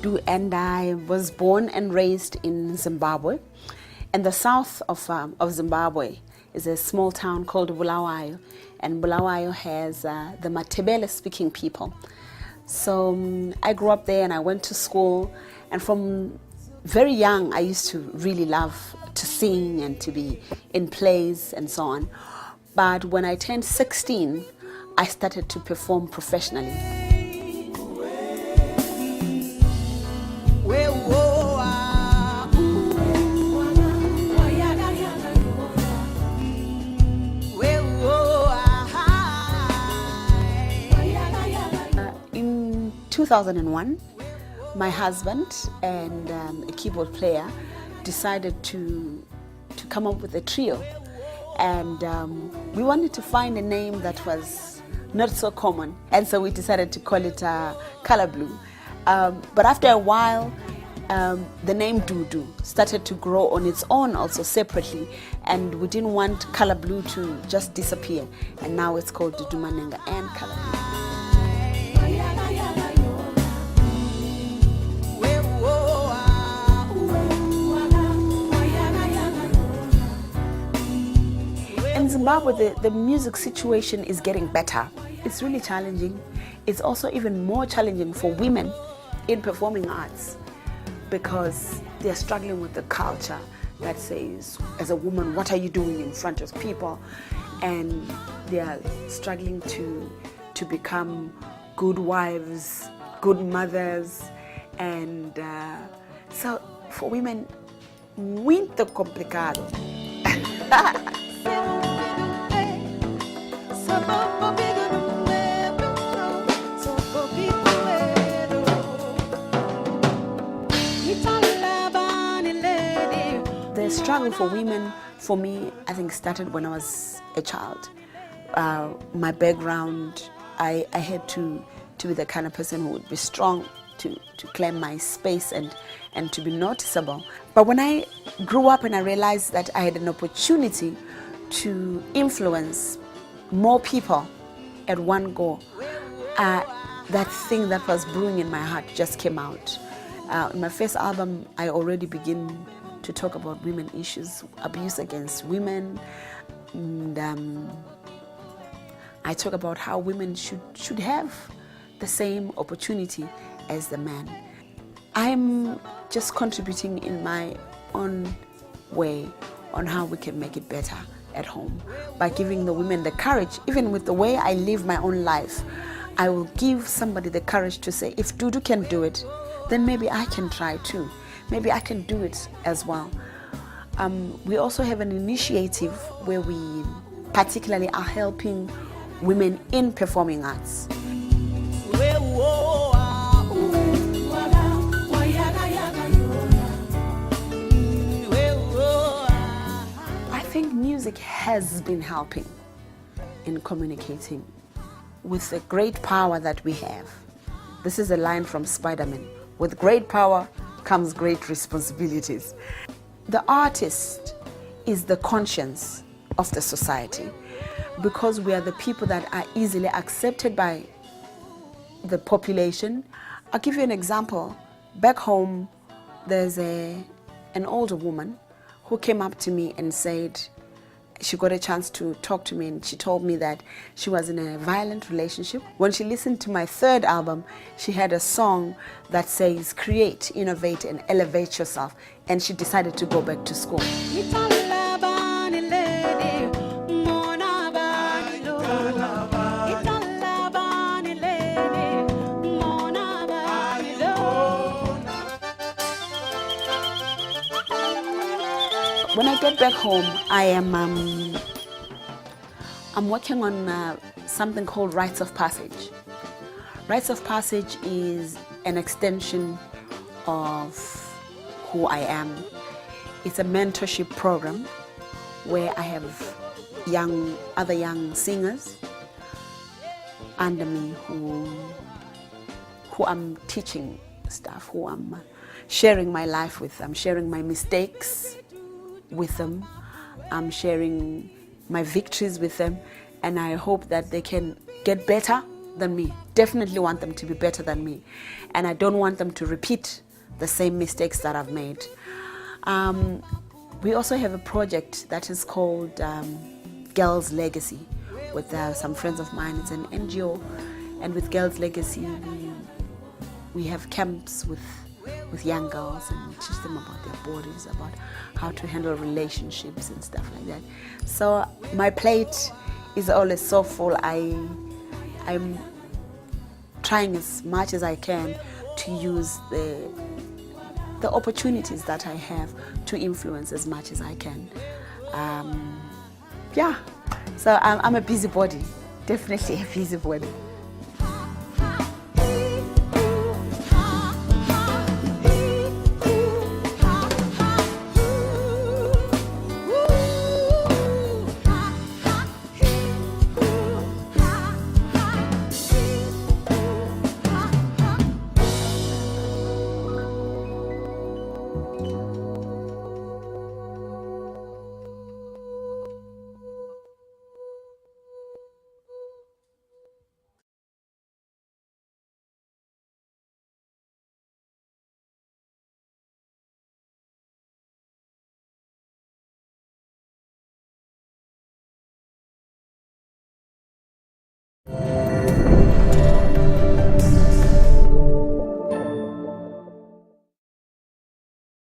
Dudu, and I was born and raised in Zimbabwe. In the south of Zimbabwe is a small town called Bulawayo, and Bulawayo has the Matebele-speaking people. So I grew up there and I went to school, and from very young I used to really love to sing and to be in plays and so on. But when I turned 16, I started to perform professionally. In 2001, my husband and a keyboard player decided to come up with a trio, and we wanted to find a name that was not so common, and so we decided to call it Color Blue. But after a while, the name Dudu started to grow on its own also separately, and we didn't want Color Blue to just disappear, and now it's called Dudu Manenga and Color Blue. In Zimbabwe, the music situation is getting better. It's really challenging. It's also even more challenging for women in performing arts because they're struggling with the culture that says, as a woman, what are you doing in front of people? And they are struggling to become good wives, good mothers. And so for women, muito complicado. The struggle for women, for me, I think started when I was a child. My background, I had to be the kind of person who would be strong, to claim my space and to be noticeable. But when I grew up and I realized that I had an opportunity to influence more people at one go, that thing that was brewing in my heart just came out. In my first album, I already begin to talk about women issues, abuse against women, and I talk about how women should have the same opportunity as the man. I'm just contributing in my own way on how we can make it better at home by giving the women the courage. Even with the way I live my own life, I will give somebody the courage to say, if Dudu can do it, then maybe I can try too. Maybe I can do it as well. We also have an initiative where we particularly are helping women in performing arts. I think music has been helping in communicating with the great power that we have. This is a line from Spider-Man. With great power comes great responsibilities. The artist is the conscience of the society because we are the people that are easily accepted by the population. I'll give you an example. Back home, there's an older woman who came up to me and said, she got a chance to talk to me, and she told me that she was in a violent relationship. When she listened to my third album, she had a song that says, create, innovate, and elevate yourself. And she decided to go back to school. When I get back home, I'm working on something called Rites of Passage. Rites of Passage is an extension of who I am. It's a mentorship program where I have other young singers under me who I'm teaching stuff, who I'm sharing my life with. I'm sharing my mistakes with them. I'm sharing my victories with them, and I hope that they can get better than me. Definitely want them to be better than me. And I don't want them to repeat the same mistakes that I've made. We also have a project that is called Girls Legacy with some friends of mine. It's an NGO, and with Girls Legacy we have camps with young girls, and we teach them about their bodies, about how to handle relationships and stuff like that. So my plate is always so full. I'm trying as much as I can to use the opportunities that I have to influence as much as I can. Yeah, so I'm a busybody, definitely a busybody.